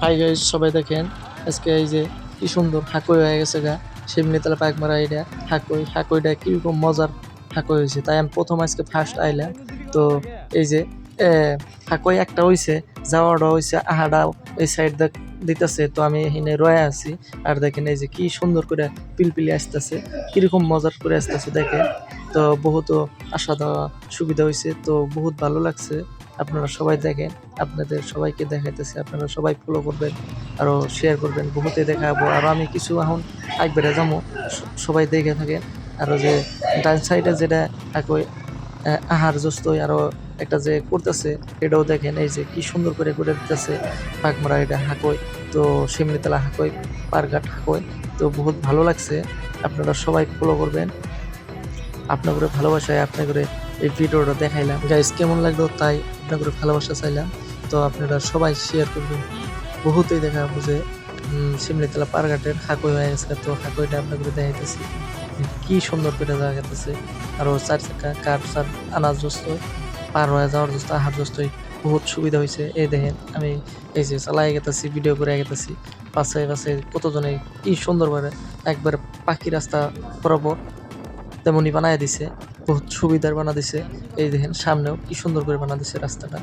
Hi guys, সবাই দেখেন আজকে এই যে কি সুন্দর হাকই হয়ে গেছে গা। শিমনিতলা পাকমারা এটা হাকইটা কিরকম মজার হাকই হয়েছে, তাই আমি প্রথম আজকে ফার্স্ট আইলাম। তো এই যে হাকই একটা হইছে, যাওয়াটা হইছে আহাডাও এই সাইড দিতেছে, তো আমি এখানে রয়ে আছি। আর দেখেন এই যে কি সুন্দর করে পিলপিলি আসতেছে, কিরকম মজার করে আসতেছে দেখেন। তো বহুত আসা দেওয়া সুবিধা হয়েছে, তো বহুত ভালো লাগছে। আপনারা সবাই দেখেন, আপনাদের সবাইকে দেখাইতেছে, আপনারা সবাই ফলো করবেন, আরও শেয়ার করবেন, বহুতে দেখাবো। আর আমি কিছু এখন একবারে যাবো, সবাই দেখে থাকেন। আরও যে ডান সাইডে যেটা একই আহার জস্তই আরও একটা যে করতেছে, এটাও দেখেন এই যে কি সুন্দর করে করে দিতেছে পাকমারা এটা হাকই। তো শিমলিতলা হাকই, পারঘাট হাকই, তো বহুত ভালো লাগছে। আপনারা সবাই ফলো করবেন, আপনাদের ভালোবাসায় আপনাদের এই ভিডিওটা দেখাইলাম। গাইস কেমন লাগলো তাই আপনাদের ভালোবাসা চাইলাম। তো আপনারা সবাই শেয়ার করবেন, বহুতেই দেখা বুঝে শিমলিতলা পারঘাটের হাকই হয়ে গেছে। তো হাকইটা আপনাদের দেখাইতেছি কি সুন্দর করে যাওয়া গেতেছে। আরও চার চাকা কার চার আনার জস্ত পার হয়ে যাওয়ার জস্ত আহার জস্তই বহুত সুবিধা হয়েছে। এই দেখেন আমি এই যে চালাই গেতেছি, ভিডিও করে গেতেছি, পাশে পাশে কতজনে কি সুন্দর করে একবার পাখি রাস্তা বরাবর তেমনই বানায় দিছে, বহুত সুবিধার বানা দিছে। এই দেখেন সামনেও কি সুন্দর করে বানা দিছে রাস্তাটা।